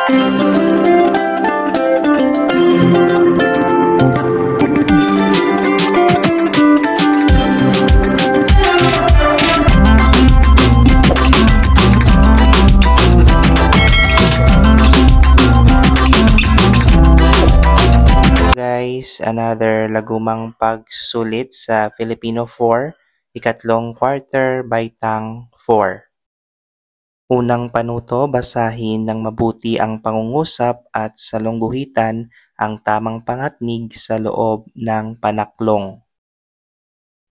Guys, another lagumang pagsusulit sa Filipino 4, ikatlong quarter, baitang 4. Unang panuto, basahin ng mabuti ang pangungusap at salungguhitan ang tamang pangatnig sa loob ng panaklong.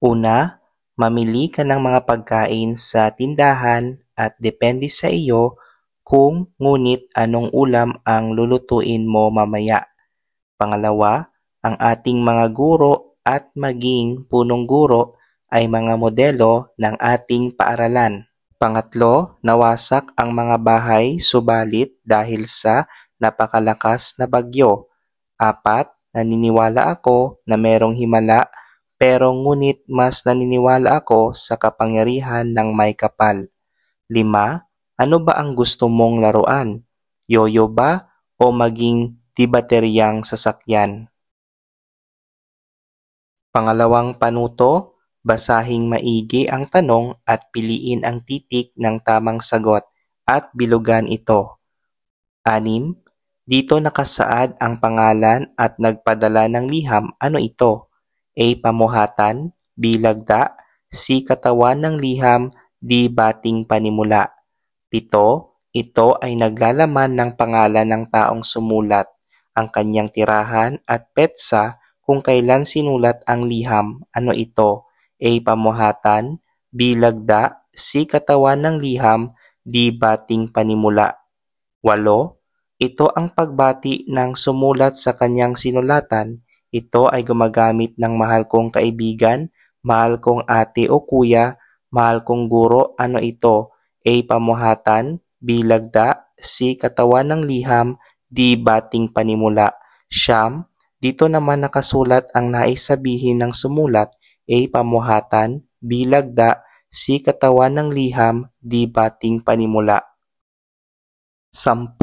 Una, mamili ka ng mga pagkain sa tindahan at depende sa iyo kung ngunit anong ulam ang lulutuin mo mamaya. Pangalawa, ang ating mga guro at maging punong guro ay mga modelo ng ating paaralan. Pangatlo, nawasak ang mga bahay subalit dahil sa napakalakas na bagyo. Apat, naniniwala ako na merong himala pero ngunit mas naniniwala ako sa kapangyarihan ng may kapal. 5, ano ba ang gusto mong laruan? Yoyo ba o maging di bateryang sasakyan? Pangalawang panuto, basahing maigi ang tanong at piliin ang titik ng tamang sagot at bilugan ito. 6, dito nakasaad ang pangalan at nagpadala ng liham. Ano ito? A. Pamuhatan, B. Lagda, C. Katawan ng liham, D. Bating panimula. 7, ito ay naglalaman ng pangalan ng taong sumulat, ang kanyang tirahan at petsa kung kailan sinulat ang liham. Ano ito? A. Pamuhatan, B. Lagda, C. Katawan ng liham, D. Bating panimula. 8, ito ang pagbati ng sumulat sa kanyang sinulatan. Ito ay gumagamit ng mahal kong kaibigan, mahal kong ate o kuya, mahal kong guro. Ano ito? A. Pamuhatan, B. Lagda, C. Katawan ng liham, D. Bating panimula. 9, dito naman nakasulat ang nais sabihin ng sumulat. A. Pamuhatan, B. Lagda, C. Katawan ng liham, D. Bating panimula. 10,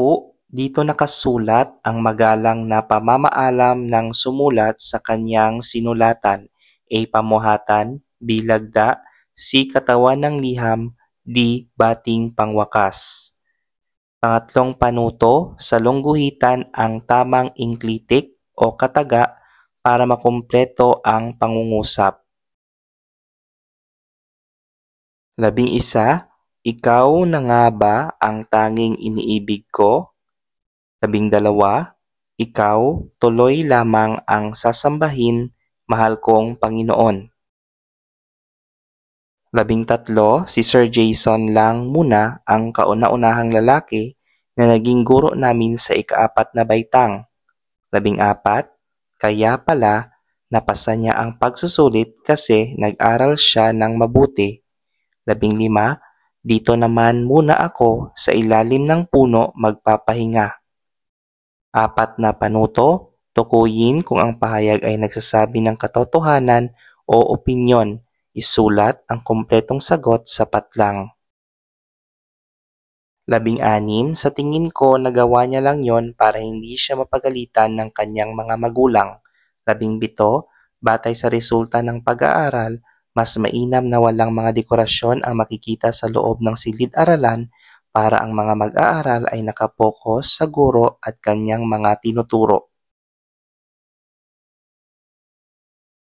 dito nakasulat ang magalang na pamamaalam ng sumulat sa kanyang sinulatan. A. Pamuhatan, B. Lagda, C. Katawan ng liham, D. Bating pangwakas. Pangatlong panuto, salungguhitan ang tamang inklitik o kataga para makumpleto ang pangungusap. 11, ikaw na nga ba ang tanging iniibig ko? 12, ikaw tuloy lamang ang sasambahin, mahal kong Panginoon. 13, si Sir Jason lang muna ang kauna-unahang lalaki na naging guro namin sa ika-4 na baitang. 14, kaya pala napasa niya ang pagsusulit kasi nag-aral siya ng mabuti. 15, dito naman muna ako sa ilalim ng puno magpapahinga. 4 na panuto, tukuyin kung ang pahayag ay nagsasabi ng katotohanan o opinyon. Isulat ang kumpletong sagot, sapat lang. 16, sa tingin ko nagawa niya lang yon para hindi siya mapagalitan ng kanyang mga magulang. 17, batay sa resulta ng pag-aaral, mas mainam na walang mga dekorasyon ang makikita sa loob ng silid-aralan para ang mga mag-aaral ay nakapokus sa guro at kanyang mga tinuturo.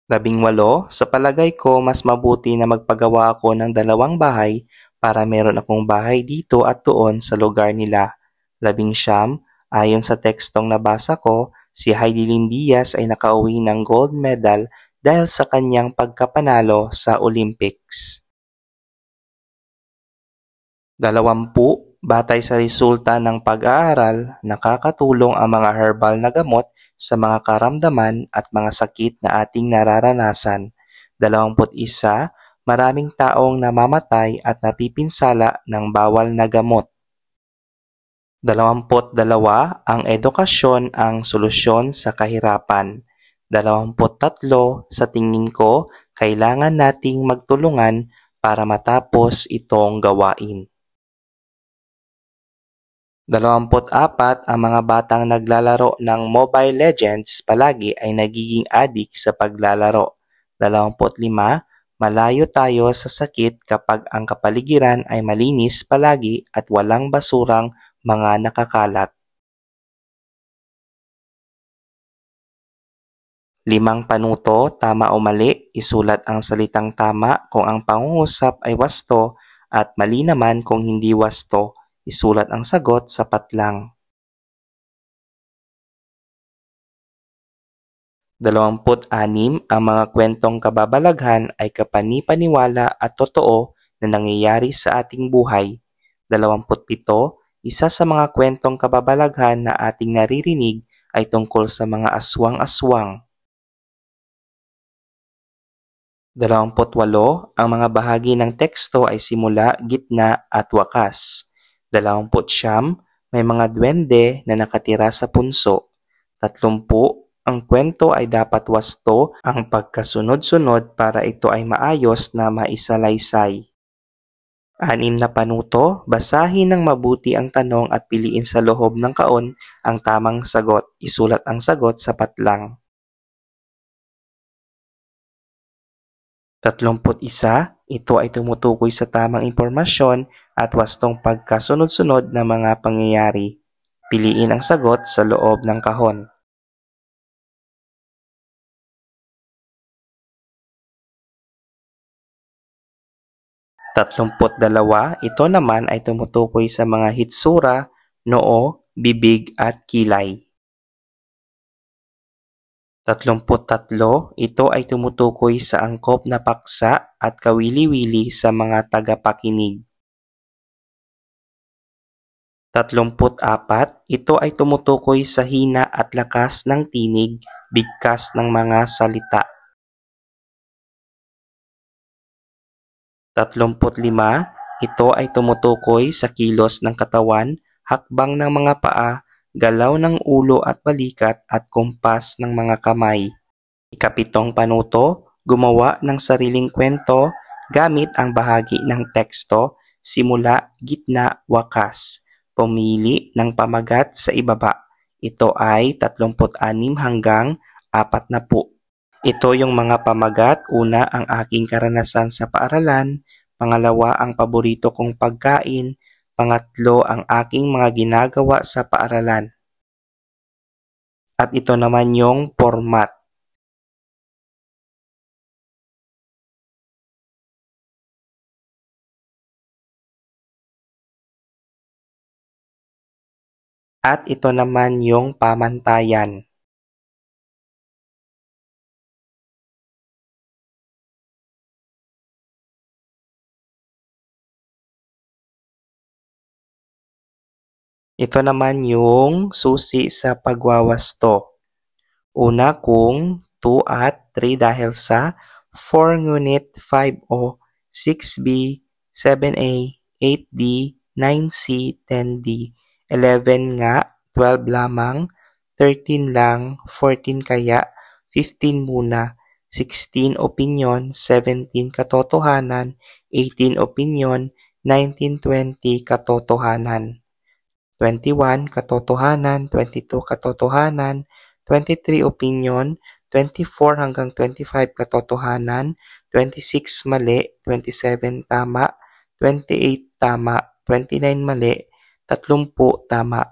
18, sa palagay ko mas mabuti na magpagawa ako ng 2 bahay para meron akong bahay dito at doon sa lugar nila. 19, ayon sa tekstong nabasa ko, si Heidelin Diaz ay nakauwi ng gold medal dahil sa kanyang pagkapanalo sa Olympics. 20, batay sa resulta ng pag-aaral, nakakatulong ang mga herbal na gamot sa mga karamdaman at mga sakit na ating nararanasan. 21, maraming taong namamatay at napipinsala ng bawal na gamot. 22, ang edukasyon ang solusyon sa kahirapan. 23, sa tingin ko, kailangan nating magtulungan para matapos itong gawain. 24 ang mga batang naglalaro ng Mobile Legends palagi ay nagiging addict sa paglalaro. 25 malayo tayo sa sakit kapag ang kapaligiran ay malinis palagi at walang basurang mga nakakalat. 5 panuto, tama o mali, isulat ang salitang tama kung ang pangungusap ay wasto at mali naman kung hindi wasto, isulat ang sagot sapat lang. 26 ang mga kwentong kababalaghan ay kapani-paniwala at totoo na nangyayari sa ating buhay. 27 isa sa mga kwentong kababalaghan na ating naririnig ay tungkol sa mga aswang-aswang. 28 ang mga bahagi ng teksto ay simula, gitna at wakas. 29 may mga duwende na nakatira sa punso. 30 ang kwento ay dapat wasto ang pagkasunod-sunod para ito ay maayos na maisalaysay. 6 na panuto, basahin ng mabuti ang tanong at piliin sa loob ng kaon ang tamang sagot. Isulat ang sagot sapat lang. 31, ito ay tumutukoy sa tamang impormasyon at wastong pagkasunod-sunod na mga pangyayari. Piliin ang sagot sa loob ng kahon. 32, ito naman ay tumutukoy sa mga hitsura, noo, bibig at kilay. 33, ito ay tumutukoy sa angkop na paksa at kawili-wili sa mga tagapakinig. 34, ito ay tumutukoy sa hina at lakas ng tinig, bigkas ng mga salita. 35, ito ay tumutukoy sa kilos ng katawan, hakbang ng mga paa, galaw ng ulo at balikat at kumpas ng mga kamay. 7 panuto, gumawa ng sariling kwento gamit ang bahagi ng teksto, simula, gitna, wakas. Pumili ng pamagat sa ibaba. Ito ay 36 hanggang 40. Ito yung mga pamagat. Una, ang aking karanasan sa paaralan. Pangalawa, ang paborito kong pagkain. Pangatlo, ang aking mga ginagawa sa paaralan. At ito naman yung format. At ito naman yung pamantayan. Ito naman yung susi sa pagwawasto. Una kung 2 at 3 dahil sa 4 ngunit 5o, 6b, 7a, 8d, 9c, 10d, 11 nga, 12 lamang, 13 lang, 14 kaya, 15 muna, 16 opinyon, 17 katotohanan, 18 opinyon, 19, 20 katotohanan. 21 katotohanan, 22 katotohanan, 23 opinyon, 24 hanggang 25 katotohanan, 26 mali, 27 tama, 28 tama, 29 mali, 30 tama,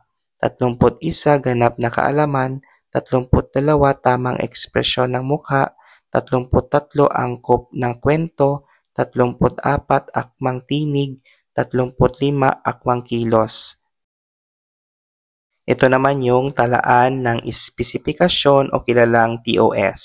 31 ganap na kaalaman, 32 tamang ekspresyon ng mukha, 33 angkop ng kwento, 34 akmang tinig, 35 akmang kilos. Ito naman yung talaan ng espesipikasyon o kilalang TOS.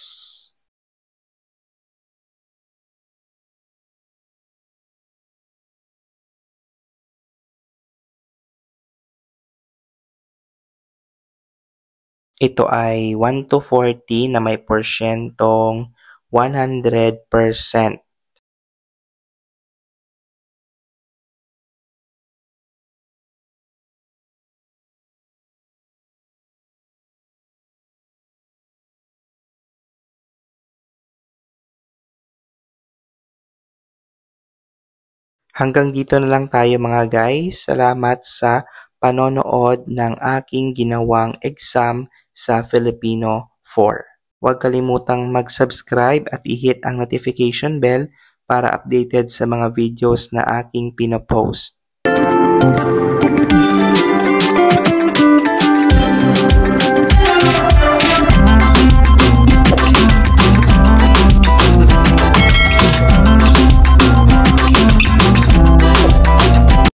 Ito ay 1 to 40 na may porsyentong 100%. Hanggang dito na lang tayo mga guys. Salamat sa panonood ng aking ginawang exam sa Filipino 4. Huwag kalimutang mag-subscribe at i-hit ang notification bell para updated sa mga videos na aking pinopost.